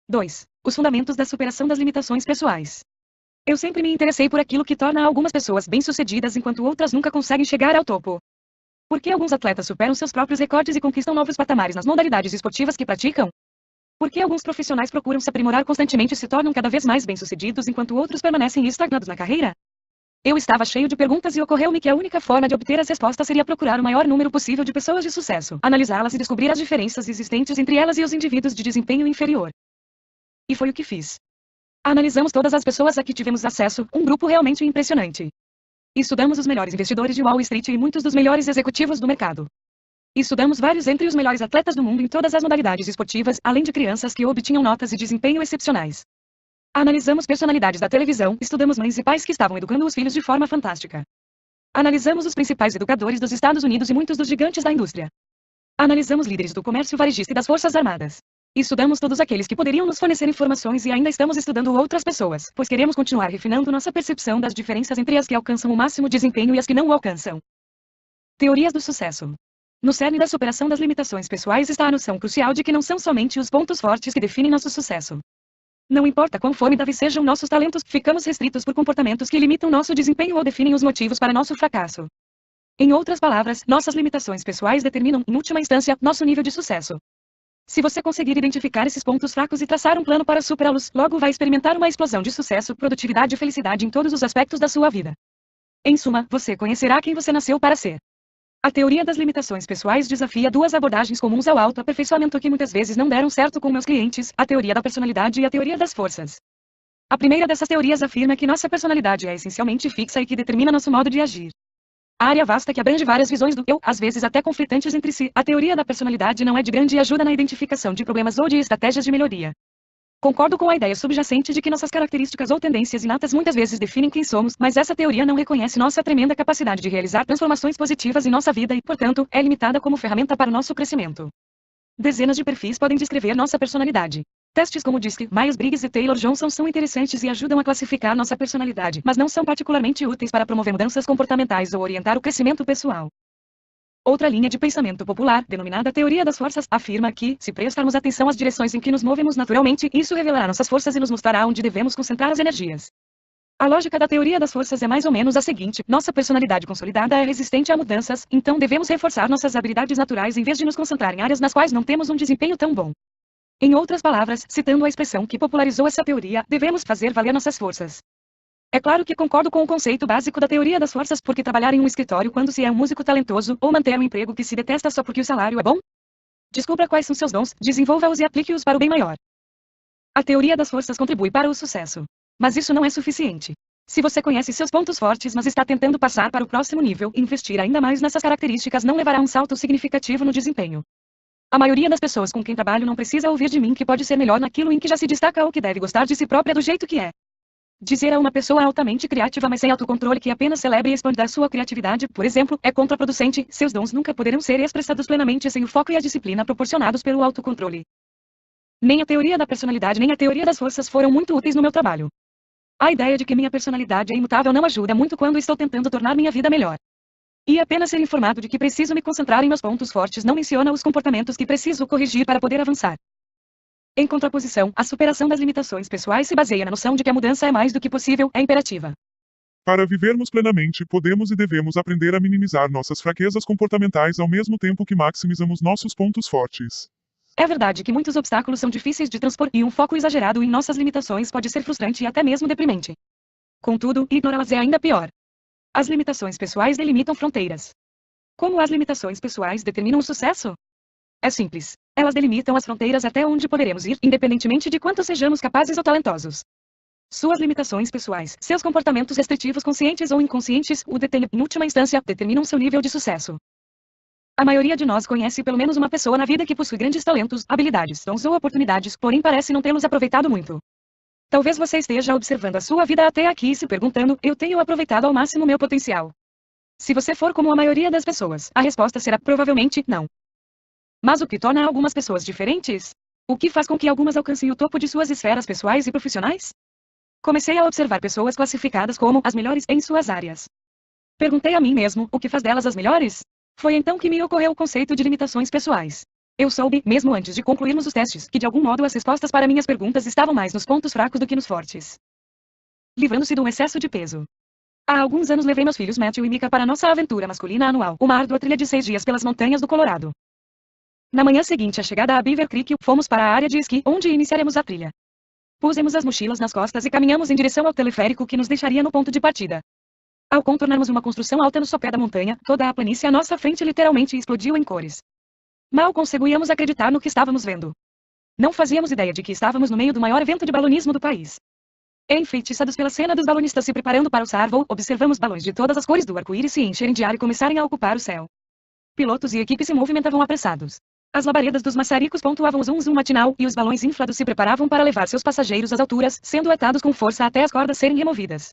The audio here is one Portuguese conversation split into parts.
2. Os fundamentos da superação das limitações pessoais. Eu sempre me interessei por aquilo que torna algumas pessoas bem-sucedidas enquanto outras nunca conseguem chegar ao topo. Por que alguns atletas superam seus próprios recordes e conquistam novos patamares nas modalidades esportivas que praticam? Por que alguns profissionais procuram se aprimorar constantemente e se tornam cada vez mais bem-sucedidos enquanto outros permanecem estagnados na carreira? Eu estava cheio de perguntas e ocorreu-me que a única forma de obter as respostas seria procurar o maior número possível de pessoas de sucesso, analisá-las e descobrir as diferenças existentes entre elas e os indivíduos de desempenho inferior. E foi o que fiz. Analisamos todas as pessoas a que tivemos acesso, um grupo realmente impressionante. Estudamos os melhores investidores de Wall Street e muitos dos melhores executivos do mercado. Estudamos vários entre os melhores atletas do mundo em todas as modalidades esportivas, além de crianças que obtinham notas de desempenho excepcionais. Analisamos personalidades da televisão, estudamos mães e pais que estavam educando os filhos de forma fantástica. Analisamos os principais educadores dos Estados Unidos e muitos dos gigantes da indústria. Analisamos líderes do comércio varejista e das forças armadas. Estudamos todos aqueles que poderiam nos fornecer informações e ainda estamos estudando outras pessoas, pois queremos continuar refinando nossa percepção das diferenças entre as que alcançam o máximo desempenho e as que não o alcançam. Teorias do sucesso. No cerne da superação das limitações pessoais está a noção crucial de que não são somente os pontos fortes que definem nosso sucesso. Não importa quão formidáveis sejam nossos talentos, ficamos restritos por comportamentos que limitam nosso desempenho ou definem os motivos para nosso fracasso. Em outras palavras, nossas limitações pessoais determinam, em última instância, nosso nível de sucesso. Se você conseguir identificar esses pontos fracos e traçar um plano para superá-los, logo vai experimentar uma explosão de sucesso, produtividade e felicidade em todos os aspectos da sua vida. Em suma, você conhecerá quem você nasceu para ser. A teoria das limitações pessoais desafia duas abordagens comuns ao autoaperfeiçoamento que muitas vezes não deram certo com meus clientes, a teoria da personalidade e a teoria das forças. A primeira dessas teorias afirma que nossa personalidade é essencialmente fixa e que determina nosso modo de agir. A área vasta que abrange várias visões do eu, às vezes até conflitantes entre si, a teoria da personalidade não é de grande ajuda na identificação de problemas ou de estratégias de melhoria. Concordo com a ideia subjacente de que nossas características ou tendências inatas muitas vezes definem quem somos, mas essa teoria não reconhece nossa tremenda capacidade de realizar transformações positivas em nossa vida e, portanto, é limitada como ferramenta para nosso crescimento. Dezenas de perfis podem descrever nossa personalidade. Testes como DISC, Myers-Briggs e Taylor-Johnson são interessantes e ajudam a classificar nossa personalidade, mas não são particularmente úteis para promover mudanças comportamentais ou orientar o crescimento pessoal. Outra linha de pensamento popular, denominada teoria das forças, afirma que, se prestarmos atenção às direções em que nos movemos naturalmente, isso revelará nossas forças e nos mostrará onde devemos concentrar as energias. A lógica da teoria das forças é mais ou menos a seguinte: nossa personalidade consolidada é resistente a mudanças, então devemos reforçar nossas habilidades naturais em vez de nos concentrar em áreas nas quais não temos um desempenho tão bom. Em outras palavras, citando a expressão que popularizou essa teoria, devemos fazer valer nossas forças. É claro que concordo com o conceito básico da teoria das forças, porque trabalhar em um escritório quando se é um músico talentoso, ou manter um emprego que se detesta só porque o salário é bom? Descubra quais são seus dons, desenvolva-os e aplique-os para o bem maior. A teoria das forças contribui para o sucesso. Mas isso não é suficiente. Se você conhece seus pontos fortes, mas está tentando passar para o próximo nível, investir ainda mais nessas características não levará a um salto significativo no desempenho. A maioria das pessoas com quem trabalho não precisa ouvir de mim que pode ser melhor naquilo em que já se destaca ou que deve gostar de si própria do jeito que é. Dizer a uma pessoa altamente criativa mas sem autocontrole que apenas celebre e expanda sua criatividade, por exemplo, é contraproducente. Seus dons nunca poderão ser expressados plenamente sem o foco e a disciplina proporcionados pelo autocontrole. Nem a teoria da personalidade nem a teoria das forças foram muito úteis no meu trabalho. A ideia de que minha personalidade é imutável não ajuda muito quando estou tentando tornar minha vida melhor. E apenas ser informado de que preciso me concentrar em meus pontos fortes não menciona os comportamentos que preciso corrigir para poder avançar. Em contraposição, a superação das limitações pessoais se baseia na noção de que a mudança é mais do que possível, é imperativa. Para vivermos plenamente, podemos e devemos aprender a minimizar nossas fraquezas comportamentais ao mesmo tempo que maximizamos nossos pontos fortes. É verdade que muitos obstáculos são difíceis de transpor e um foco exagerado em nossas limitações pode ser frustrante e até mesmo deprimente. Contudo, ignorá-las é ainda pior. As limitações pessoais delimitam fronteiras. Como as limitações pessoais determinam o sucesso? É simples. Elas delimitam as fronteiras até onde poderemos ir, independentemente de quanto sejamos capazes ou talentosos. Suas limitações pessoais, seus comportamentos restritivos conscientes ou inconscientes, o detêm, em última instância, determinam seu nível de sucesso. A maioria de nós conhece pelo menos uma pessoa na vida que possui grandes talentos, habilidades, dons ou oportunidades, porém parece não tê-los aproveitado muito. Talvez você esteja observando a sua vida até aqui e se perguntando: eu tenho aproveitado ao máximo meu potencial? Se você for como a maioria das pessoas, a resposta será provavelmente não. Mas o que torna algumas pessoas diferentes? O que faz com que algumas alcancem o topo de suas esferas pessoais e profissionais? Comecei a observar pessoas classificadas como as melhores em suas áreas. Perguntei a mim mesmo, o que faz delas as melhores? Foi então que me ocorreu o conceito de limitações pessoais. Eu soube, mesmo antes de concluirmos os testes, que de algum modo as respostas para minhas perguntas estavam mais nos pontos fracos do que nos fortes. Livrando-se de um excesso de peso. Há alguns anos levei meus filhos Matthew e Micah para nossa aventura masculina anual, uma árdua trilha de 6 dias pelas montanhas do Colorado. Na manhã seguinte à chegada a Beaver Creek, fomos para a área de esqui, onde iniciaremos a trilha. Pusemos as mochilas nas costas e caminhamos em direção ao teleférico que nos deixaria no ponto de partida. Ao contornarmos uma construção alta no sopé da montanha, toda a planície à nossa frente literalmente explodiu em cores. Mal conseguíamos acreditar no que estávamos vendo. Não fazíamos ideia de que estávamos no meio do maior evento de balonismo do país. Enfeitiçados pela cena dos balonistas se preparando para o Sarvoo, observamos balões de todas as cores do arco-íris se encherem de ar e começarem a ocupar o céu. Pilotos e equipe se movimentavam apressados. As labaredas dos maçaricos pontuavam o zum-zum matinal e os balões inflados se preparavam para levar seus passageiros às alturas, sendo atados com força até as cordas serem removidas.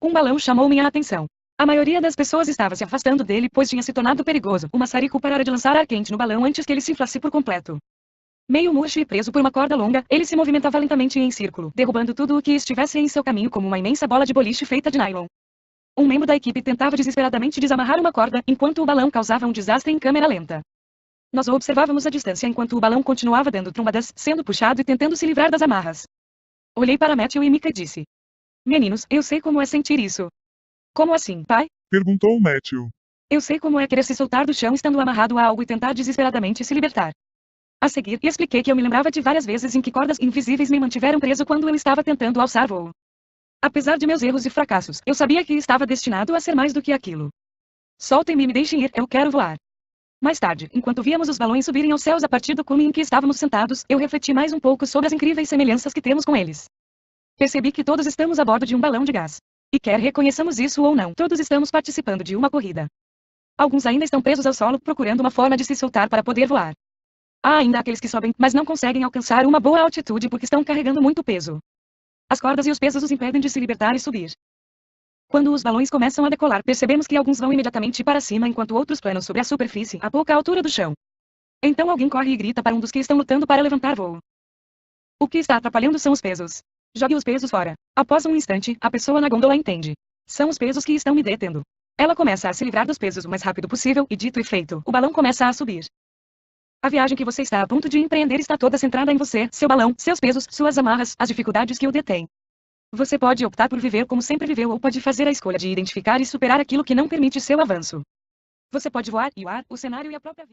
Um balão chamou minha atenção. A maioria das pessoas estava se afastando dele pois tinha se tornado perigoso. O maçarico parara de lançar ar quente no balão antes que ele se inflasse por completo. Meio murcho e preso por uma corda longa, ele se movimentava lentamente em círculo, derrubando tudo o que estivesse em seu caminho como uma imensa bola de boliche feita de nylon. Um membro da equipe tentava desesperadamente desamarrar uma corda, enquanto o balão causava um desastre em câmera lenta. Nós o observávamos à distância enquanto o balão continuava dando trombadas, sendo puxado e tentando se livrar das amarras. Olhei para Matthew e Micah e disse: Meninos, eu sei como é sentir isso. Como assim, pai? Perguntou Matthew. Eu sei como é querer se soltar do chão estando amarrado a algo e tentar desesperadamente se libertar. A seguir, expliquei que eu me lembrava de várias vezes em que cordas invisíveis me mantiveram preso quando eu estava tentando alçar voo. Apesar de meus erros e fracassos, eu sabia que estava destinado a ser mais do que aquilo. Soltem-me e me deixem ir, eu quero voar. Mais tarde, enquanto víamos os balões subirem aos céus a partir do cume em que estávamos sentados, eu refleti mais um pouco sobre as incríveis semelhanças que temos com eles. Percebi que todos estamos a bordo de um balão de gás. E quer reconheçamos isso ou não, todos estamos participando de uma corrida. Alguns ainda estão presos ao solo procurando uma forma de se soltar para poder voar. Há ainda aqueles que sobem, mas não conseguem alcançar uma boa altitude porque estão carregando muito peso. As cordas e os pesos os impedem de se libertar e subir. Quando os balões começam a decolar, percebemos que alguns vão imediatamente para cima enquanto outros planam sobre a superfície, a pouca altura do chão. Então alguém corre e grita para um dos que estão lutando para levantar voo. O que está atrapalhando são os pesos. Jogue os pesos fora. Após um instante, a pessoa na gôndola entende. São os pesos que estão me detendo. Ela começa a se livrar dos pesos o mais rápido possível e dito e feito, o balão começa a subir. A viagem que você está a ponto de empreender está toda centrada em você, seu balão, seus pesos, suas amarras, as dificuldades que o detêm. Você pode optar por viver como sempre viveu ou pode fazer a escolha de identificar e superar aquilo que não permite seu avanço. Você pode voar, e o ar, o cenário e a própria vida.